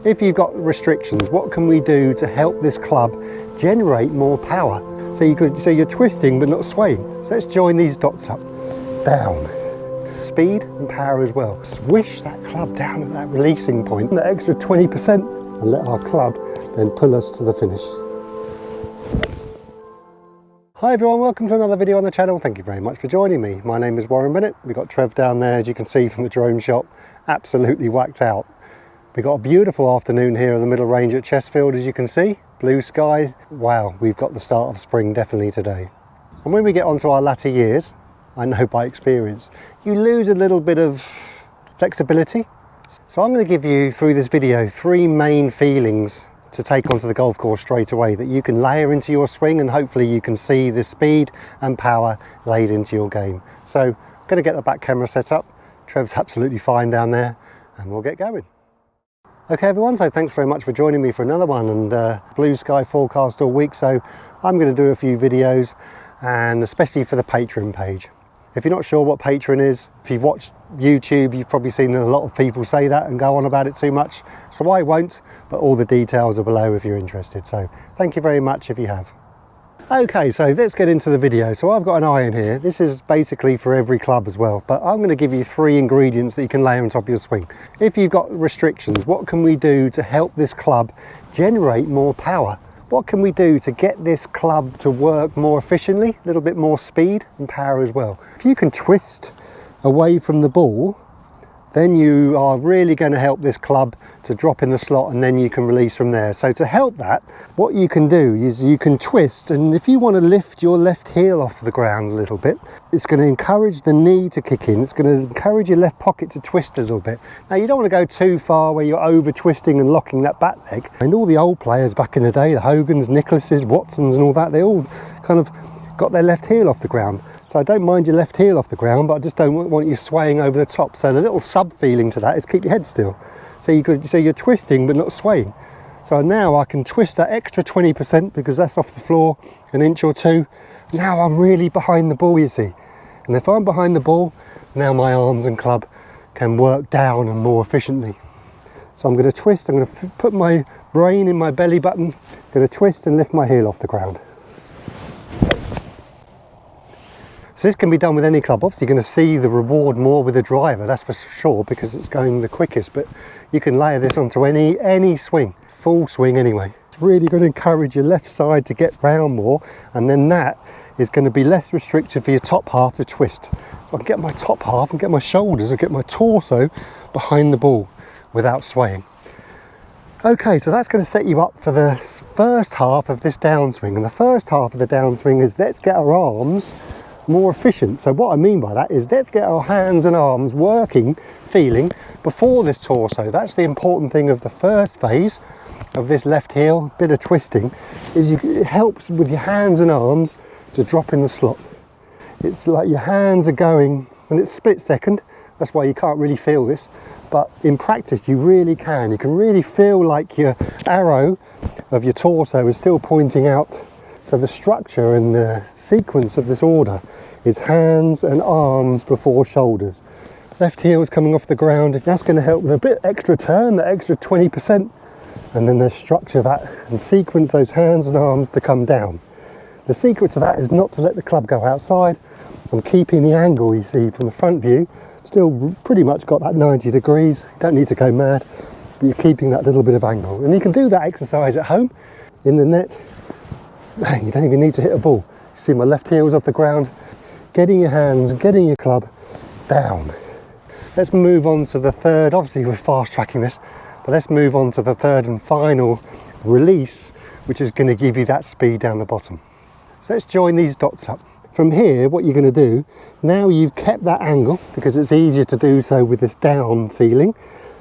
If you've got restrictions, what can we do to help this club generate more power? So you're twisting but not swaying. So let's join these dots up. Down. Speed and power as well. Swish that club down at that releasing point, that extra 20%, and let our club then pull us to the finish. Hi everyone, welcome to another video on the channel. Thank you very much for joining me. My name is Warren Bennett. We've got Trev down there, as you can see from the drone shot, absolutely whacked out. We've got a beautiful afternoon here in the middle range at Chestfield, as you can see. Blue sky. Wow, we've got the start of spring definitely today. And when we get onto our latter years, I know by experience, you lose a little bit of flexibility. So I'm going to give you, through this video, 3 main feelings to take onto the golf course straight away that you can layer into your swing, and hopefully you can see the speed and power laid into your game. So I'm going to get the back camera set up. Trev's absolutely fine down there, and we'll get going. Okay everyone, so thanks very much for joining me for another one, and blue sky forecast all week, so I'm going to do a few videos, and especially for the Patreon page. If you're not sure what Patreon is, if you've watched YouTube, you've probably seen a lot of people say that and go on about it too much, so I won't, but all the details are below if you're interested, so thank you very much if you have. Okay, so let's get into the video. So I've got an iron here. This is basically for every club as well, but I'm going to give you 3 ingredients that you can layer on top of your swing. If you've got restrictions, what can we do to help this club generate more power? What can we do to get this club to work more efficiently, a little bit more speed and power as well? If you can twist away from the ball, then you are really going to help this club to drop in the slot, and then you can release from there. So to help that, what you can do is you can twist, and if you want to lift your left heel off the ground a little bit, it's going to encourage the knee to kick in. It's going to encourage your left pocket to twist a little bit. Now you don't want to go too far where you're over twisting and locking that back leg. And all the old players back in the day, the Hogans, Nicholses, Watsons and all that, they all kind of got their left heel off the ground. So I don't mind your left heel off the ground, but I just don't want you swaying over the top. So the little sub feeling to that is keep your head still. So you're twisting but not swaying. So now I can twist that extra 20% because that's off the floor an inch or 2. Now I'm really behind the ball, you see. And if I'm behind the ball, now my arms and club can work down and more efficiently. So I'm going to twist, I'm going to put my brain in my belly button, I'm going to twist and lift my heel off the ground. So this can be done with any club. Obviously you're going to see the reward more with the driver, that's for sure, because it's going the quickest, but you can layer this onto any swing, full swing anyway. It's really going to encourage your left side to get round more, and then that is going to be less restrictive for your top half to twist. So I can get my top half and get my shoulders and get my torso behind the ball without swaying. Okay, so that's going to set you up for the first half of this downswing, and the first half of the downswing is let's get our arms more efficient. So what I mean by that is let's get our hands and arms working, feeling before this torso. That's the important thing of the first phase of this left heel, bit of twisting, is it helps with your hands and arms to drop in the slot. It's like your hands are going, and it's split second, that's why you can't really feel this, but in practice you really can. You can really feel like your arrow of your torso is still pointing out. So the structure and the sequence of this order is hands and arms before shoulders. Left heel is coming off the ground. That's going to help with a bit extra turn, that extra 20%. And then there's structure that and sequence those hands and arms to come down. The secret to that is not to let the club go outside. I'm keeping the angle, you see, from the front view. Still pretty much got that 90 degrees. You don't need to go mad, but you're keeping that little bit of angle. And you can do that exercise at home in the net. You don't even need to hit a ball. See my left heel's off the ground, getting your hands, getting your club down. Let's move on to the third, obviously we're fast tracking this, but let's move on to the third and final release, which is going to give you that speed down the bottom. So let's join these dots up. From here, what you're going to do, now you've kept that angle, because it's easier to do so with this down feeling,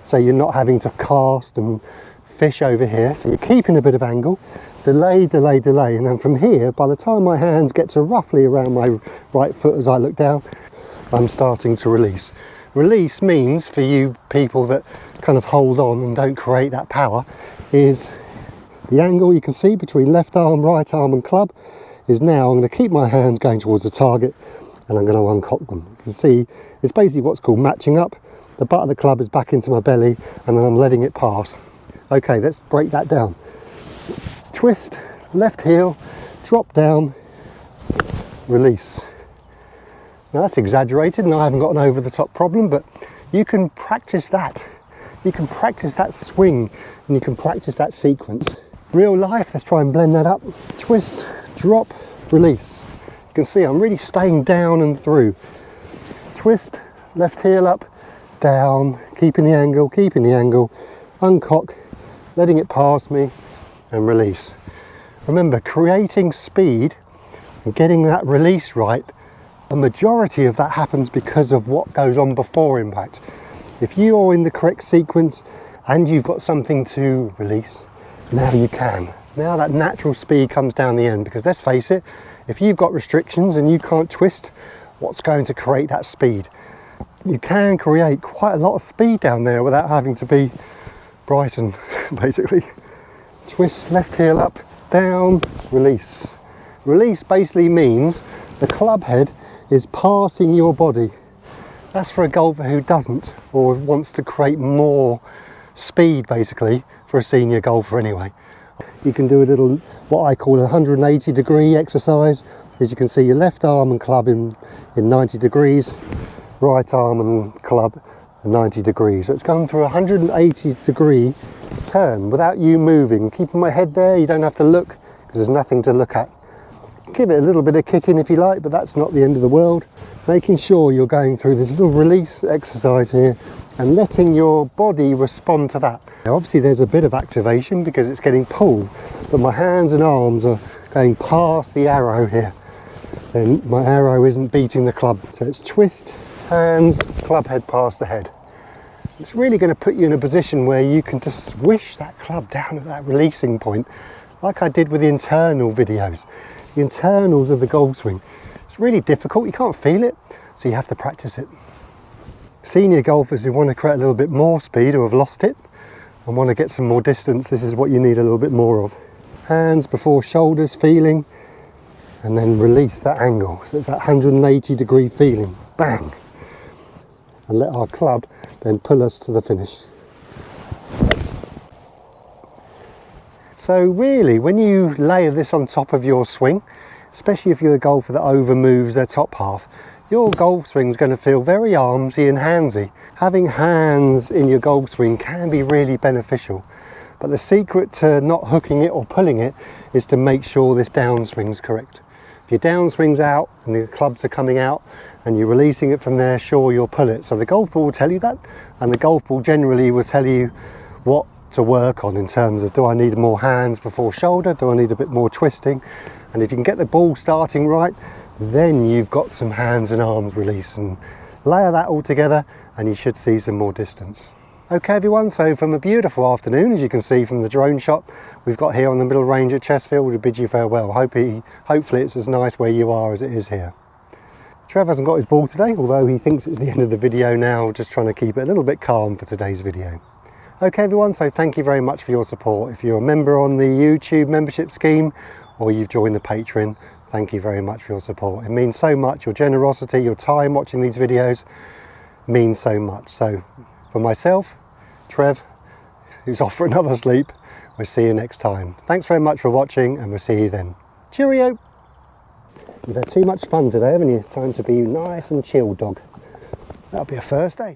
so you're not having to cast and fish over here, so you're keeping a bit of angle. Delay, delay, delay, and then from here, by the time my hands get to roughly around my right foot as I look down, I'm starting to release. Release means, for you people that kind of hold on and don't create that power, is the angle you can see between left arm, right arm and club is now, I'm going to keep my hands going towards the target and I'm going to uncock them. You can see it's basically what's called matching up. The butt of the club is back into my belly and then I'm letting it pass. Okay, let's break that down. Twist, left heel, drop down, release. Now that's exaggerated and I haven't got an over the top problem, but you can practice that. You can practice that swing and you can practice that sequence. Real life, let's try and blend that up. Twist, drop, release. You can see I'm really staying down and through. Twist, left heel up, down, keeping the angle, uncock, letting it pass me and release. Remember, creating speed and getting that release right, the majority of that happens because of what goes on before impact. If you're in the correct sequence and you've got something to release, now you can. Now that natural speed comes down the end, because let's face it, if you've got restrictions and you can't twist, what's going to create that speed? You can create quite a lot of speed down there without having to be Brighton, basically. Twist, left heel up, down, release. Release basically means the club head is passing your body. That's for a golfer who doesn't, or wants to create more speed, basically, for a senior golfer anyway. You can do a little, what I call a 180 degree exercise. As you can see, your left arm and club in 90 degrees, right arm and club 90 degrees. So it's going through a 180 degree turn without you moving. Keeping my head there, you don't have to look because there's nothing to look at. Give it a little bit of kicking if you like, but that's not the end of the world. Making sure you're going through this little release exercise here and letting your body respond to that. Now obviously there's a bit of activation because it's getting pulled, but my hands and arms are going past the arrow here. Then my arrow isn't beating the club. So it's twist, hands, club head past the head. It's really going to put you in a position where you can just swish that club down at that releasing point, like I did with the internal videos. The internals of the golf swing. It's really difficult, you can't feel it, so you have to practice it. Senior golfers who want to create a little bit more speed or have lost it and want to get some more distance, this is what you need a little bit more of. Hands before shoulders, feeling, and then release that angle. So it's that 180 degree feeling, bang. And let our club then pull us to the finish. So really, when you layer this on top of your swing, especially if you're a golfer that over moves their top half, your golf swing is going to feel very armsy and handsy. Having hands in your golf swing can be really beneficial, but the secret to not hooking it or pulling it is to make sure this downswing is correct. If your downswing's out and the clubs are coming out and you're releasing it from there, sure, you'll pull it. So the golf ball will tell you that, and the golf ball generally will tell you what to work on in terms of, do I need more hands before shoulder, do I need a bit more twisting? And if you can get the ball starting right, then you've got some hands and arms release, and layer that all together and you should see some more distance. Okay everyone, so from a beautiful afternoon, as you can see from the drone shot we've got here on the middle range at Chestfield, we bid you farewell. Hopefully it's as nice where you are as it is here. Trev hasn't got his ball today, although he thinks it's the end of the video now, just trying to keep it a little bit calm for today's video. Okay everyone, so thank you very much for your support. If you're a member on the YouTube membership scheme or you've joined the Patreon, thank you very much for your support. It means so much. Your generosity, your time watching these videos means so much. So for myself, Trev, who's off for another sleep, we'll see you next time. Thanks very much for watching and we'll see you then. Cheerio! You've had too much fun today, haven't you? It's time to be nice and chill, dog. That'll be a first, eh?